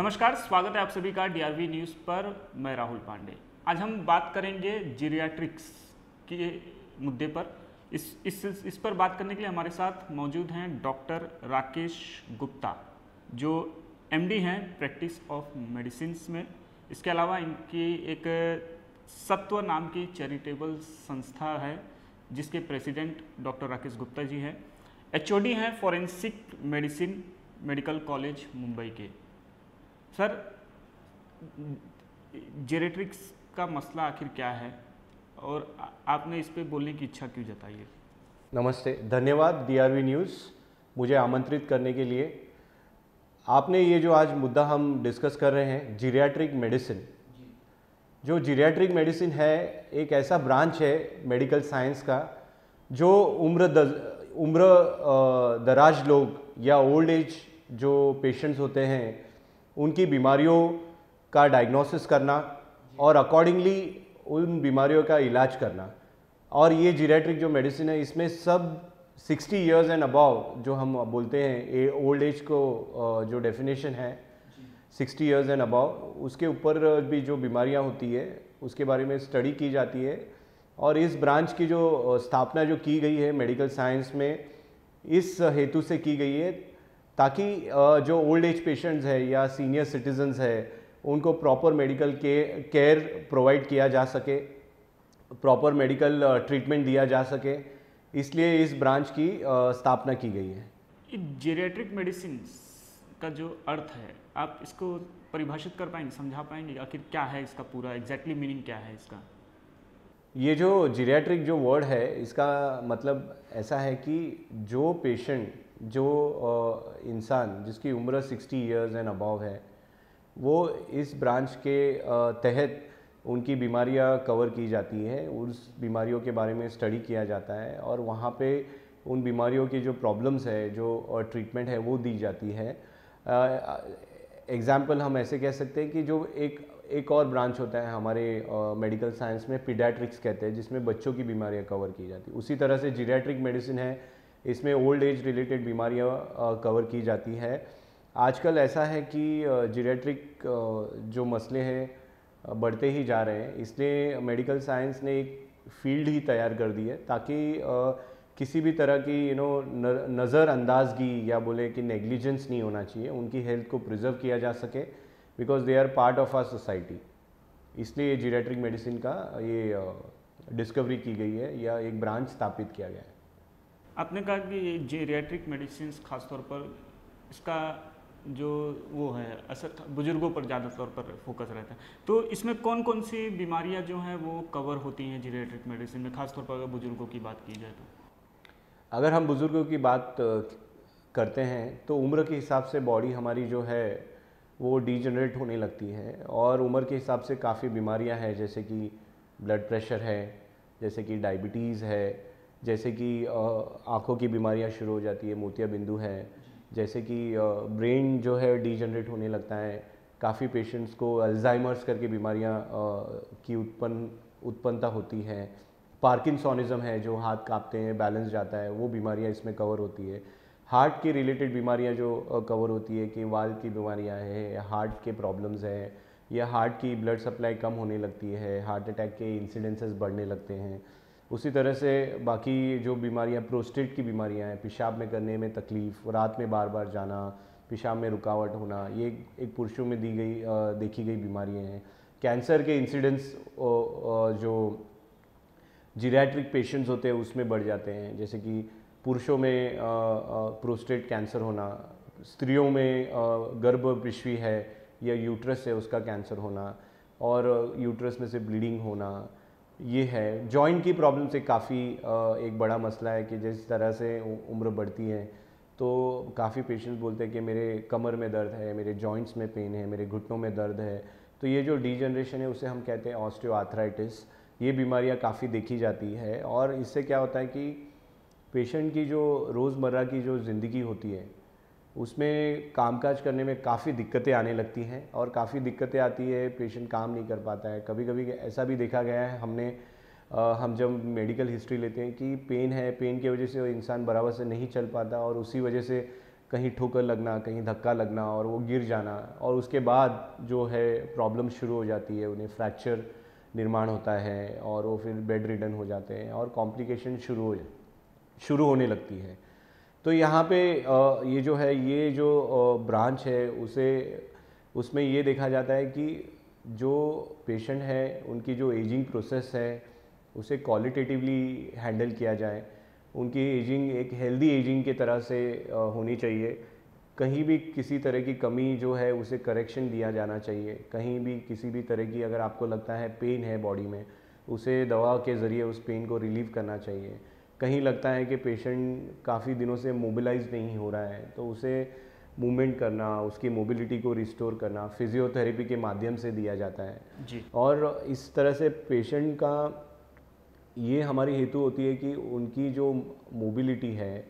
नमस्कार, स्वागत है आप सभी का डीआरवी न्यूज़ पर। मैं राहुल पांडे। आज हम बात करेंगे जीरियाट्रिक्स के मुद्दे पर। इस पर बात करने के लिए हमारे साथ मौजूद हैं डॉक्टर राकेश गुप्ता, जो एमडी हैं प्रैक्टिस ऑफ मेडिसिन में। इसके अलावा इनकी एक सत्व नाम की चैरिटेबल संस्था है जिसके प्रेसिडेंट डॉक्टर राकेश गुप्ता जी हैं। एचओडी हैं forensic medicine medical college Mumbai के। सर, जेरेट्रिक्स का मसला आखिर क्या है और आपने इस पे बोलने की इच्छा क्यों जताई है? नमस्ते, धन्यवाद डीआरवी न्यूज़ मुझे आमंत्रित करने के लिए। आपने ये जो आज मुद्दा हम डिस्कस कर रहे हैं, जीरियाट्रिक मेडिसिन, जो जीरियाट्रिक मेडिसिन है एक ऐसा ब्रांच है मेडिकल साइंस का जो उम्र दराज लोग या ओल्ड एज जो पेशेंट्स होते हैं उनकी बीमारियों का डायग्नोसिस करना और अकॉर्डिंगली उन बीमारियों का इलाज करना। और ये जीरियाट्रिक जो मेडिसिन है इसमें सब 60 इयर्स एंड अबव जो हम बोलते हैं ओल्ड एज को जो डेफिनेशन है 60 इयर्स एंड अबव, उसके ऊपर भी जो बीमारियां होती है उसके बारे में स्टडी की जाती है। और इस ब्रांच की जो स्थापना जो की गई है मेडिकल साइंस में इस हेतु से की गई है ताकि जो ओल्ड एज पेशेंट्स है या सीनियर सिटीजन्स है उनको प्रॉपर मेडिकल केयर प्रोवाइड किया जा सके, प्रॉपर मेडिकल ट्रीटमेंट दिया जा सके, इसलिए इस ब्रांच की स्थापना की गई है। जीरियाट्रिक मेडिसिन का जो अर्थ है, आप इसको परिभाषित कर पाएंगे, समझा पाएंगे आखिर क्या है इसका पूरा एग्जैक्टली मीनिंग क्या है इसका? ये जो जीरियाट्रिक जो वर्ड है इसका मतलब ऐसा है कि जो पेशेंट, जो इंसान जिसकी उम्र 60 इयर्स एंड अबव है वो इस ब्रांच के तहत उनकी बीमारियां कवर की जाती हैं, उस बीमारियों के बारे में स्टडी किया जाता है और वहाँ पे उन बीमारियों की जो प्रॉब्लम्स है, जो ट्रीटमेंट है वो दी जाती है। एग्जाम्पल हम ऐसे कह सकते हैं कि जो एक और ब्रांच होता है हमारे मेडिकल साइंस में, पीडियाट्रिक्स कहते हैं, जिसमें बच्चों की बीमारियां कवर की जाती है। उसी तरह से जीरियाट्रिक मेडिसिन है, इसमें ओल्ड एज रिलेटेड बीमारियां कवर की जाती है। आजकल ऐसा है कि जीरियाट्रिक जो मसले हैं बढ़ते ही जा रहे हैं, इसलिए मेडिकल साइंस ने एक फील्ड ही तैयार कर दी है ताकि किसी भी तरह की नज़रअंदाजगी या बोले कि नेग्लिजेंस नहीं होना चाहिए, उनकी हेल्थ को प्रिजर्व किया जा सके, because they are part of our society. इसलिए जीरियाट्रिक मेडिसिन का ये डिस्कवरी की गई है या एक ब्रांच स्थापित किया गया है। आपने कहा कि जीरियाट्रिक मेडिसिन खासतौर पर इसका जो वो है असर बुजुर्गों पर ज़्यादा तौर पर फोकस रहता है, तो इसमें कौन कौन सी बीमारियां जो हैं वो कवर होती हैं जीरियाट्रिक मेडिसिन में, खासतौर पर अगर बुजुर्गों की बात की जाए तो? अगर हम बुजुर्गों की बात करते हैं तो उम्र के हिसाब से बॉडी हमारी जो है वो डीजनरेट होने लगती है और उम्र के हिसाब से काफ़ी बीमारियां हैं, जैसे कि ब्लड प्रेशर है, जैसे कि डायबिटीज़ है, जैसे कि आँखों की बीमारियां शुरू हो जाती है, मोतियाबिंदु है, जैसे कि ब्रेन जो है डीजनरेट होने लगता है। काफ़ी पेशेंट्स को अल्जाइमर्स करके बीमारियां की उत्पन्नता होती है। पार्किंसोनिज्म है, जो हाथ कांपते हैं, बैलेंस जाता है, वो बीमारियां इसमें कवर होती है। हार्ट की रिलेटेड बीमारियां जो कवर होती है कि वाल्व की बीमारियां हैं या हार्ट के प्रॉब्लम्स हैं या हार्ट की ब्लड सप्लाई कम होने लगती है, हार्ट अटैक के इंसिडेंसेस बढ़ने लगते हैं। उसी तरह से बाकी जो बीमारियां, प्रोस्टेट की बीमारियां हैं, पेशाब में करने में तकलीफ़, रात में बार बार जाना, पेशाब में रुकावट होना, ये एक पुरुषों में देखी गई बीमारियाँ हैं। कैंसर के इंसिडेंस जो जीरियाट्रिक पेशेंट्स होते हैं उसमें बढ़ जाते हैं, जैसे कि पुरुषों में प्रोस्टेट कैंसर होना, स्त्रियों में गर्भपिशवी है या यूट्रस है उसका कैंसर होना और यूट्रस में से ब्लीडिंग होना, ये है। जॉइंट की प्रॉब्लम से काफ़ी एक बड़ा मसला है कि जिस तरह से उम्र बढ़ती है तो काफ़ी पेशेंट्स बोलते हैं कि मेरे कमर में दर्द है, मेरे जॉइंट्स में पेन है, मेरे घुटनों में दर्द है। तो ये जो डीजनरेशन है उसे हम कहते हैं ऑस्टियोआर्थराइटिस। ये बीमारियां काफ़ी देखी जाती है और इससे क्या होता है कि पेशेंट की जो रोज़मर्रा की जो ज़िंदगी होती है उसमें कामकाज करने में काफ़ी दिक्कतें आने लगती हैं और काफ़ी दिक्कतें आती है, पेशेंट काम नहीं कर पाता है। कभी कभी ऐसा भी देखा गया है हम जब मेडिकल हिस्ट्री लेते हैं कि पेन है, पेन की वजह से वो इंसान बराबर से नहीं चल पाता और उसी वजह से कहीं ठोकर लगना, कहीं धक्का लगना और वो गिर जाना, और उसके बाद जो है प्रॉब्लम शुरू हो जाती है, उन्हें फ्रैक्चर निर्माण होता है और वो फिर बेड रिडन हो जाते हैं और कॉम्प्लिकेशन शुरू होने लगती है। तो यहाँ पे ये जो है, ये जो ब्रांच है उसमें ये देखा जाता है कि जो पेशेंट है उनकी जो एजिंग प्रोसेस है उसे क्वालिटेटिवली हैंडल किया जाए। उनकी एजिंग एक हेल्दी एजिंग के तरह से होनी चाहिए। कहीं भी किसी तरह की कमी जो है उसे करेक्शन दिया जाना चाहिए। कहीं भी किसी भी तरह की अगर आपको लगता है पेन है बॉडी में, उसे दवा के ज़रिए उस पेन को रिलीव करना चाहिए। कहीं लगता है कि पेशेंट काफ़ी दिनों से मोबिलाइज नहीं हो रहा है तो उसे मूवमेंट करना, उसकी मोबिलिटी को रिस्टोर करना फिजियोथेरेपी के माध्यम से दिया जाता है जी। और इस तरह से पेशेंट का ये हमारी हेतु होती है कि उनकी जो मोबिलिटी है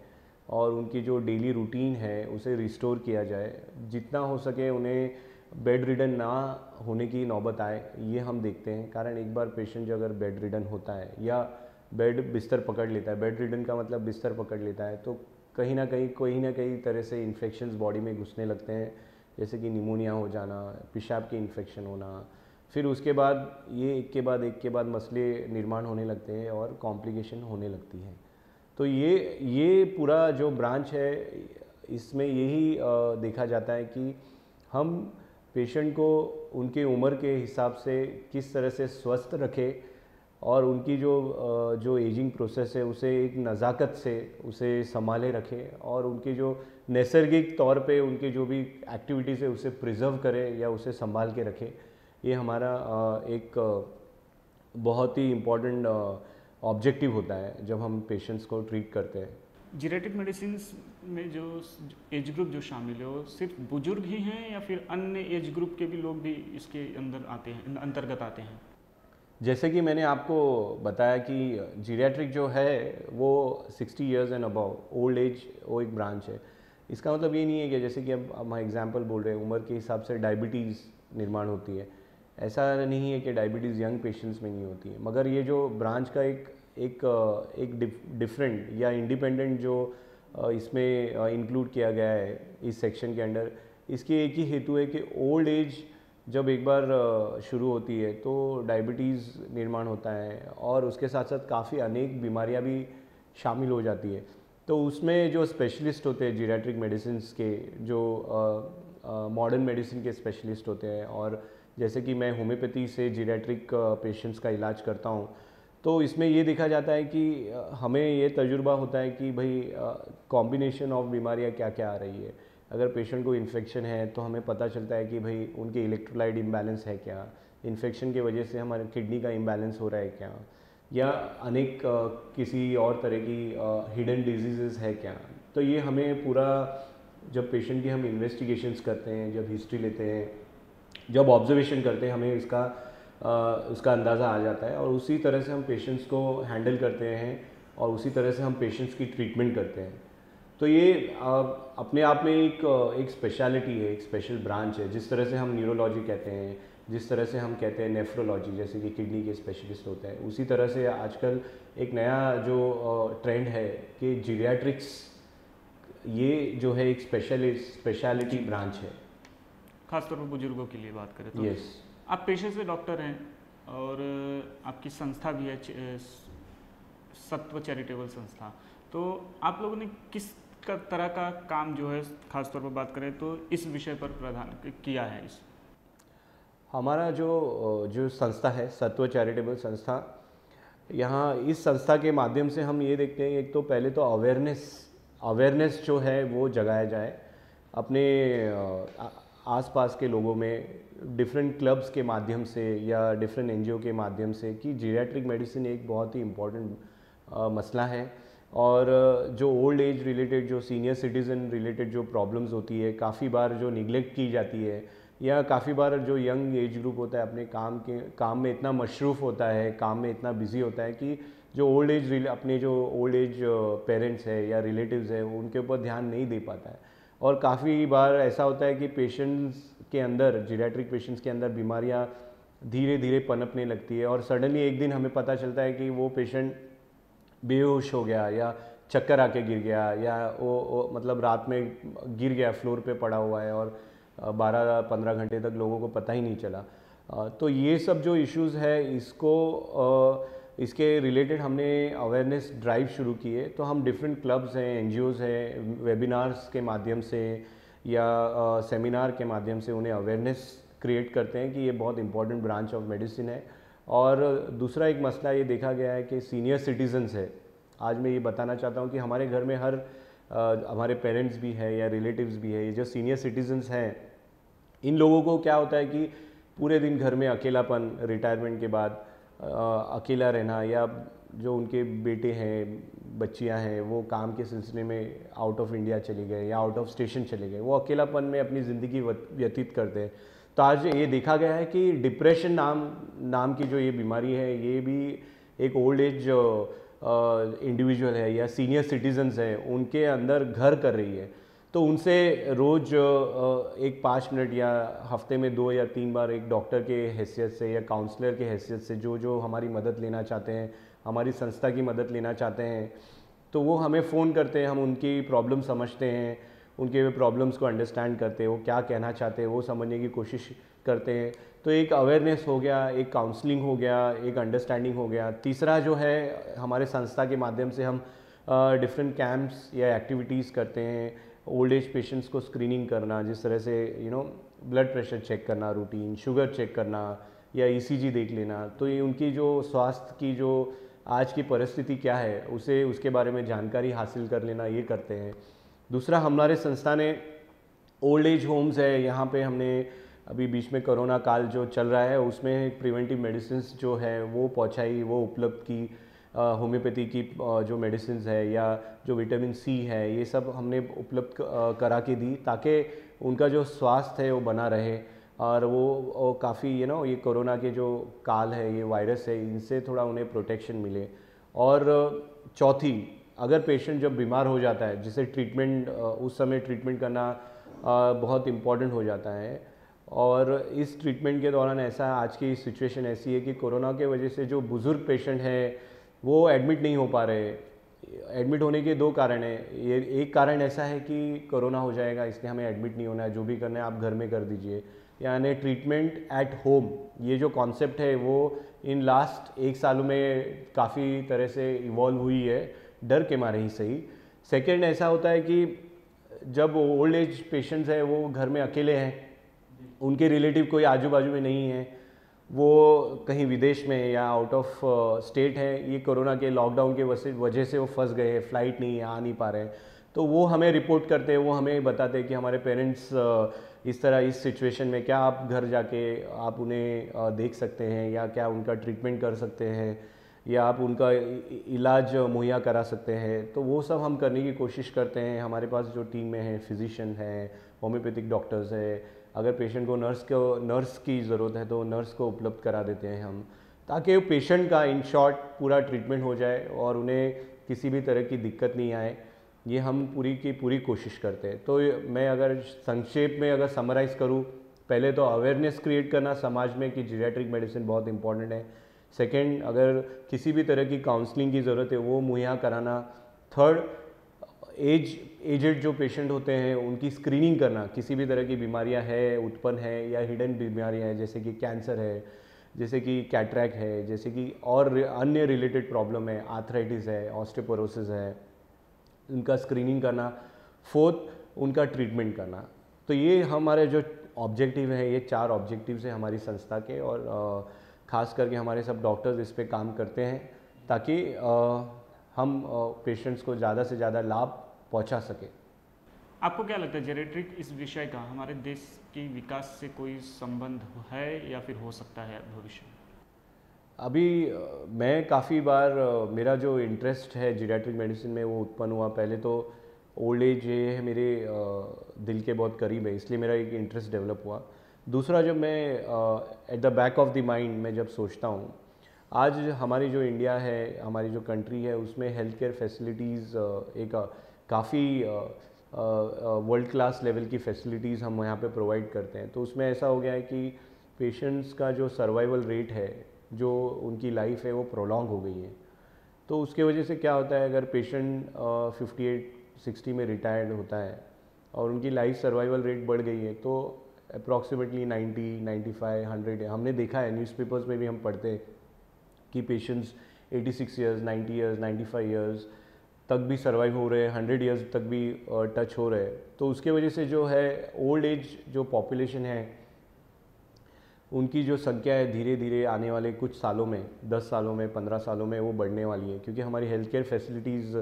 और उनकी जो डेली रूटीन है उसे रिस्टोर किया जाए। जितना हो सके उन्हें बेड रिडन ना होने की नौबत आए, ये हम देखते हैं। कारण एक बार पेशेंट जो अगर बेड रिडन होता है या बिस्तर पकड़ लेता है, बेड रिडन का मतलब बिस्तर पकड़ लेता है, तो कहीं ना कहीं तरह से इन्फेक्शंस बॉडी में घुसने लगते हैं, जैसे कि निमोनिया हो जाना, पेशाब की इन्फेक्शन होना, फिर उसके बाद ये एक के बाद मसले निर्माण होने लगते हैं और कॉम्प्लिकेशन होने लगती है। तो ये पूरा जो ब्रांच है इसमें यही देखा जाता है कि हम पेशेंट को उनके उम्र के हिसाब से किस तरह से स्वस्थ रखें और उनकी जो एजिंग प्रोसेस है उसे एक नज़ाकत से उसे संभाले रखें और उनके जो नैसर्गिक तौर पे उनके जो भी एक्टिविटीज़ है उसे प्रिजर्व करें या उसे संभाल के रखें। ये हमारा एक बहुत ही इम्पॉर्टेंट ऑब्जेक्टिव होता है जब हम पेशेंट्स को ट्रीट करते हैं। जीरेट्रिक मेडिसिन में जो एज ग्रुप जो शामिल है वो सिर्फ बुजुर्ग ही हैं या फिर अन्य एज ग्रुप के भी लोग भी इसके अंदर आते हैं, अंतर्गत आते हैं? जैसे कि मैंने आपको बताया कि जीरियाट्रिक जो है वो 60 years and above old age वो एक ब्रांच है। इसका मतलब ये नहीं है कि जैसे कि अब हम एग्जांपल बोल रहे हैं उम्र के हिसाब से डायबिटीज़ निर्माण होती है, ऐसा नहीं है कि डायबिटीज़ यंग पेशेंट्स में नहीं होती है। मगर ये जो ब्रांच का एक डिफरेंट या इंडिपेंडेंट जो इसमें इंक्लूड किया गया है इस सेक्शन के अंडर, इसकी एक ही हेतु है कि ओल्ड एज जब एक बार शुरू होती है तो डायबिटीज़ निर्माण होता है और उसके साथ साथ काफ़ी अनेक बीमारियां भी शामिल हो जाती है। तो उसमें जो स्पेशलिस्ट होते हैं जीरियाट्रिक मेडिसिन के, जो मॉडर्न मेडिसिन के स्पेशलिस्ट होते हैं, और जैसे कि मैं होम्योपैथी से जीरियाट्रिक पेशेंट्स का इलाज करता हूँ, तो इसमें ये देखा जाता है कि हमें ये तजुर्बा होता है कि भाई कॉम्बिनेशन ऑफ बीमारियाँ क्या क्या आ रही है। अगर पेशेंट को इन्फेक्शन है तो हमें पता चलता है कि भाई उनके इलेक्ट्रोलाइट इम्बैलेंस है क्या, इन्फेक्शन की वजह से हमारे किडनी का इम्बैलेंस हो रहा है क्या, या अनेक किसी और तरह की हिडन डिजीज़ है क्या। तो ये हमें पूरा जब पेशेंट की हम इन्वेस्टिगेशंस करते हैं, जब हिस्ट्री लेते हैं, जब ऑब्जर्वेशन करते हैं, हमें उसका अंदाज़ा आ जाता है और उसी तरह से हम पेशेंट्स को हैंडल करते हैं और उसी तरह से हम पेशेंट्स की ट्रीटमेंट करते हैं। तो ये अपने आप में एक स्पेशलिटी है, एक स्पेशल ब्रांच है। जिस तरह से हम न्यूरोलॉजी कहते हैं, जिस तरह से हम कहते हैं नेफ्रोलॉजी, जैसे कि किडनी के स्पेशलिस्ट होते हैं, उसी तरह से आजकल एक नया जो ट्रेंड है कि जीरियाट्रिक्स ये जो है एक स्पेशलिटी ब्रांच है, खासतौर पर बुजुर्गों के लिए बात करें तो। यस। आप पेशे से डॉक्टर हैं और आपकी संस्था भी है सत्व चैरिटेबल संस्था, तो आप लोगों ने किस तरह का काम जो है खासतौर पर बात करें तो इस विषय पर प्रधान किया है? इस हमारा जो संस्था है सत्व चैरिटेबल संस्था, यहाँ इस संस्था के माध्यम से हम ये देखते हैं, एक तो पहले तो अवेयरनेस जो है वो जगाया जाए अपने आसपास के लोगों में, डिफरेंट क्लब्स के माध्यम से या डिफरेंट एनजीओ के माध्यम से, कि जीरियाट्रिक मेडिसिन एक बहुत ही इम्पोर्टेंट मसला है और जो ओल्ड एज रिलेटेड, जो सीनियर सिटीज़न रिलेटेड जो प्रॉब्लम्स होती है, काफ़ी बार जो निगलेक्ट की जाती है, या काफ़ी बार जो यंग एज ग्रुप होता है अपने काम में इतना मशरूफ़ होता है, काम में इतना बिजी होता है कि जो अपने जो ओल्ड एज पेरेंट्स है या रिलेटिव्स है उनके ऊपर ध्यान नहीं दे पाता है। और काफ़ी बार ऐसा होता है कि पेशेंट्स के अंदर, जीरियाट्रिक पेशेंट्स के अंदर बीमारियां धीरे धीरे पनपने लगती है और सडनली एक दिन हमें पता चलता है कि वो पेशेंट बेहोश हो गया या चक्कर आके गिर गया, या वो मतलब रात में गिर गया, फ्लोर पे पड़ा हुआ है और 12-15 घंटे तक लोगों को पता ही नहीं चला। तो ये सब जो इश्यूज़ है इसके रिलेटेड हमने अवेयरनेस ड्राइव शुरू किए। तो हम डिफरेंट क्लब्स हैं, एनजीओज़ हैं, वेबिनार्स के माध्यम से या सेमिनार के माध्यम से उन्हें अवेयरनेस क्रिएट करते हैं कि ये बहुत इंपॉर्टेंट ब्रांच ऑफ मेडिसिन है। और दूसरा एक मसला ये देखा गया है कि सीनियर सिटीजन्स है, आज मैं ये बताना चाहता हूँ कि हमारे घर में हमारे पेरेंट्स भी है या रिलेटिव्स भी है, ये जो सीनियर सिटीजन्स हैं, इन लोगों को क्या होता है कि पूरे दिन घर में अकेलापन, रिटायरमेंट के बाद अकेला रहना, या जो उनके बेटे हैं, बच्चियां हैं, वो काम के सिलसिले में आउट ऑफ इंडिया चले गए या आउट ऑफ स्टेशन चले गए, वो अकेलापन में अपनी ज़िंदगी व्यतीत करते हैं। तो आज ये देखा गया है कि डिप्रेशन नाम की जो ये बीमारी है, ये भी एक ओल्ड एज इंडिविजुअल है या सीनियर सिटीजन्स हैं, उनके अंदर घर कर रही है। तो उनसे रोज़ एक 5 मिनट या हफ्ते में 2 या 3 बार एक डॉक्टर के हैसियत से या काउंसलर के हैसियत से जो हमारी मदद लेना चाहते हैं, हमारी संस्था की मदद लेना चाहते हैं, तो वो हमें फ़ोन करते हैं, हम उनकी प्रॉब्लम समझते हैं, उनके प्रॉब्लम्स को अंडरस्टैंड करते हैं, वो क्या कहना चाहते हैं वो समझने की कोशिश करते हैं। तो एक अवेयरनेस हो गया, एक काउंसलिंग हो गया, एक अंडरस्टैंडिंग हो गया। तीसरा जो है, हमारे संस्था के माध्यम से हम डिफरेंट कैंप्स या एक्टिविटीज़ करते हैं। ओल्ड एज पेशेंट्स को स्क्रीनिंग करना, जिस तरह से ब्लड प्रेशर चेक करना, रूटीन शुगर चेक करना या ईसीजी देख लेना, तो ये उनकी जो स्वास्थ्य की जो आज की परिस्थिति क्या है उसके बारे में जानकारी हासिल कर लेना, ये करते हैं। दूसरा, हमारे संस्था ने ओल्ड एज होम्स है, यहाँ पे हमने अभी बीच में कोरोना काल जो चल रहा है उसमें प्रिवेंटिव मेडिसिन जो है वो पहुँचाई, वो उपलब्ध की। होम्योपैथी की जो मेडिसिन है या जो विटामिन सी है, ये सब हमने उपलब्ध करा के दी, ताकि उनका जो स्वास्थ्य है वो बना रहे और वो काफ़ी ये कोरोना के जो काल है, ये वायरस है, इनसे थोड़ा उन्हें प्रोटेक्शन मिले। और चौथी, अगर पेशेंट जब बीमार हो जाता है, जिसे ट्रीटमेंट उस समय ट्रीटमेंट करना बहुत इम्पॉर्टेंट हो जाता है। और इस ट्रीटमेंट के दौरान ऐसा, आज की सिचुएशन ऐसी है कि कोरोना के वजह से जो बुज़ुर्ग पेशेंट हैं वो एडमिट नहीं हो पा रहे। एडमिट होने के 2 कारण हैं। ये एक कारण ऐसा है कि कोरोना हो जाएगा इसलिए हमें एडमिट नहीं होना है, जो भी करना है आप घर में कर दीजिए, यानी ट्रीटमेंट एट होम। ये जो कॉन्सेप्ट है वो इन लास्ट 1 साल में काफ़ी तरह से इवॉल्व हुई है, डर के मारे ही सही। सेकेंड, ऐसा होता है कि जब ओल्ड एज पेशेंट्स हैं वो घर में अकेले हैं, उनके रिलेटिव कोई आजू बाजू में नहीं है, वो कहीं विदेश में या आउट ऑफ स्टेट है, ये कोरोना के लॉकडाउन के वजह से वो फंस गए हैं, फ़्लाइट नहीं है, आ नहीं पा रहे हैं, तो वो हमें रिपोर्ट करते हैं, वो हमें बताते हैं कि हमारे पेरेंट्स इस तरह इस सिचुएशन में, क्या आप घर जाके आप उन्हें देख सकते हैं या क्या उनका ट्रीटमेंट कर सकते हैं या आप उनका इलाज मुहैया करा सकते हैं। तो वो सब हम करने की कोशिश करते हैं। हमारे पास जो टीम में है, फिजिशियन है, होम्योपैथिक डॉक्टर्स है, अगर पेशेंट को नर्स की ज़रूरत है तो नर्स को उपलब्ध करा देते हैं हम, ताकि पेशेंट का इन शॉर्ट पूरा ट्रीटमेंट हो जाए और उन्हें किसी भी तरह की दिक्कत नहीं आए। ये हम पूरी की पूरी कोशिश करते हैं। तो मैं अगर संक्षेप में अगर समराइज़ करूँ, पहले तो अवेयरनेस क्रिएट करना समाज में कि जीरियाट्रिक मेडिसिन बहुत इंपॉर्टेंट है। सेकेंड, अगर किसी भी तरह की काउंसलिंग की ज़रूरत है वो मुहैया कराना। थर्ड, एजेड जो पेशेंट होते हैं उनकी स्क्रीनिंग करना, किसी भी तरह की बीमारियां है, उत्पन्न है या हिडन बीमारियां हैं, जैसे कि कैंसर है, जैसे कि कैटरैक्ट है, जैसे कि और अन्य रिलेटेड प्रॉब्लम है, आर्थराइटिस है, ऑस्टियोपोरोसिस है, उनका स्क्रीनिंग करना। फोर्थ, उनका ट्रीटमेंट करना। तो ये हमारे जो ऑब्जेक्टिव है, ये 4 ऑब्जेक्टिव्स हैं हमारी संस्था के, और ख़ास करके हमारे सब डॉक्टर्स इस पे काम करते हैं ताकि हम पेशेंट्स को ज़्यादा से ज़्यादा लाभ पहुंचा सके। आपको क्या लगता है जेरियाट्रिक इस विषय का हमारे देश के विकास से कोई संबंध है या फिर हो सकता है भविष्य में? अभी मैं काफ़ी बार मेरा जो इंटरेस्ट है जीरियाट्रिक मेडिसिन में वो उत्पन्न हुआ। पहले तो ओल्ड एज ये है मेरे दिल के बहुत करीब है, इसलिए मेरा एक इंटरेस्ट डेवलप हुआ। दूसरा, जब मैं at the back of the mind मैं जब सोचता हूँ, आज हमारी जो इंडिया है, हमारी जो कंट्री है, उसमें हेल्थ केयर फैसिलिटीज़ एक काफ़ी वर्ल्ड क्लास लेवल की फैसिलिटीज़ हम यहाँ पे प्रोवाइड करते हैं। तो उसमें ऐसा हो गया है कि पेशेंट्स का जो सर्वाइवल रेट है, जो उनकी लाइफ है, वो प्रोलॉन्ग हो गई है। तो उसके वजह से क्या होता है, अगर पेशेंट 58-60 में रिटायर्ड होता है और उनकी लाइफ सर्वाइवल रेट बढ़ गई है तो अप्रॉक्सीमेटली 90, 95, 100 हमने देखा है, न्यूज़पेपर्स में भी हम पढ़ते हैं कि पेशेंट्स 86 ईयर्स, 90 ईयर्स, 95 ईयर्स तक भी सर्वाइव हो रहे हैं, 100 ईयर्स तक भी टच हो रहे हैं। तो उसके वजह से जो है ओल्ड एज जो पॉपुलेशन है उनकी जो संख्या है धीरे धीरे आने वाले कुछ सालों में, 10 सालों में, 15 सालों में वो बढ़ने वाली है, क्योंकि हमारी हेल्थ केयर फैसिलिटीज़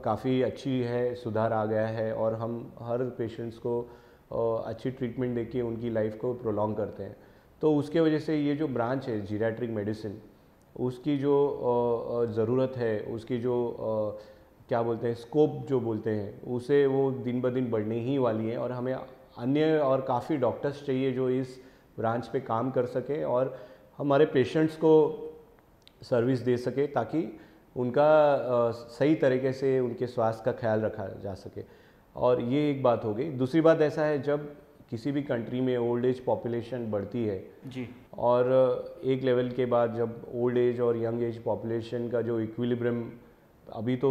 काफ़ी अच्छी है, सुधार आ गया है और हम हर पेशेंट्स को अच्छी ट्रीटमेंट देके उनकी लाइफ को प्रोलॉन्ग करते हैं। तो उसके वजह से ये जो ब्रांच है जीरियाट्रिक मेडिसिन, उसकी जो ज़रूरत है, उसकी जो क्या बोलते हैं स्कोप जो बोलते हैं, उसे वो दिन ब दिन बढ़ने ही वाली है और हमें अन्य और काफ़ी डॉक्टर्स चाहिए जो इस ब्रांच पे काम कर सके और हमारे पेशेंट्स को सर्विस दे सके ताकि उनका सही तरीके से उनके स्वास्थ्य का ख्याल रखा जा सके। और ये एक बात हो गई। दूसरी बात ऐसा है, जब किसी भी कंट्री में ओल्ड एज पॉपुलेशन बढ़ती है जी, और एक लेवल के बाद जब ओल्ड एज और यंग एज पॉपुलेशन का जो इक्विलिब्रियम, अभी तो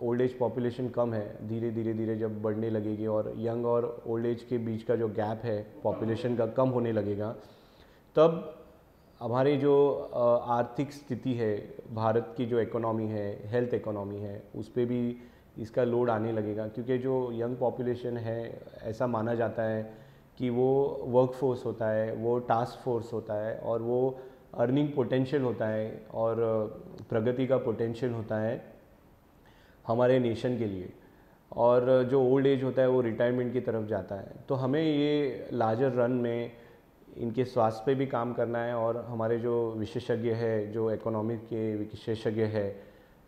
ओल्ड एज पॉपुलेशन कम है, धीरे धीरे जब बढ़ने लगेगी और यंग और ओल्ड एज के बीच का जो गैप है पॉपुलेशन का कम होने लगेगा, तब हमारी जो आर्थिक स्थिति है, भारत की जो इकोनॉमी है, हेल्थ इकोनॉमी है, उस पर भी इसका लोड आने लगेगा। क्योंकि जो यंग पॉपुलेशन है, ऐसा माना जाता है कि वो वर्क फोर्स होता है, वो टास्क फोर्स होता है और वो अर्निंग पोटेंशियल होता है और प्रगति का पोटेंशियल होता है हमारे नेशन के लिए। और जो ओल्ड एज होता है वो रिटायरमेंट की तरफ जाता है। तो हमें ये लार्जर रन में इनके स्वास्थ्य पे भी काम करना है और हमारे जो विशेषज्ञ है, जो इकोनॉमिक के विशेषज्ञ है,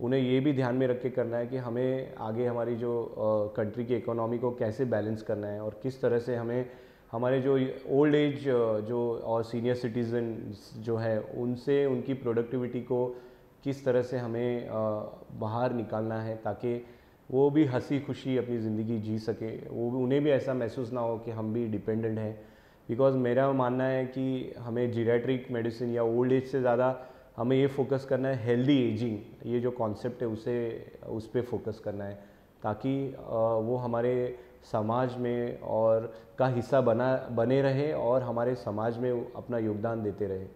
उन्हें ये भी ध्यान में रख के करना है कि हमें आगे हमारी जो कंट्री की इकोनॉमी को कैसे बैलेंस करना है और किस तरह से हमें हमारे जो ओल्ड एज जो और सीनियर सिटीज़न जो है उनसे उनकी प्रोडक्टिविटी को किस तरह से हमें बाहर निकालना है ताकि वो भी हंसी खुशी अपनी ज़िंदगी जी सके, वो भी उन्हें भी ऐसा महसूस ना हो कि हम भी डिपेंडेंट हैं। बिकॉज़ मेरा मानना है कि हमें जीरियाट्रिक मेडिसिन या ओल्ड एज से ज़्यादा हमें ये फोकस करना है हेल्दी एजिंग, ये जो कॉन्सेप्ट है उस पर फोकस करना है ताकि वो हमारे समाज में और का हिस्सा बने रहे और हमारे समाज में अपना योगदान देते रहे।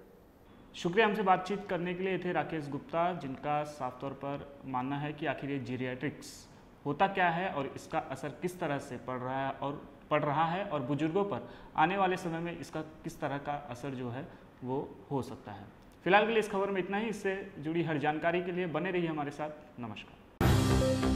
शुक्रिया हमसे बातचीत करने के लिए। थे राकेश गुप्ता, जिनका साफ तौर पर मानना है कि आखिर ये जीरियाट्रिक्स होता क्या है और इसका असर किस तरह से पड़ रहा है और बुजुर्गों पर आने वाले समय में इसका किस तरह का असर जो है वो हो सकता है। फिलहाल के लिए इस खबर में इतना ही। इससे जुड़ी हर जानकारी के लिए बने रहिए हमारे साथ। नमस्कार।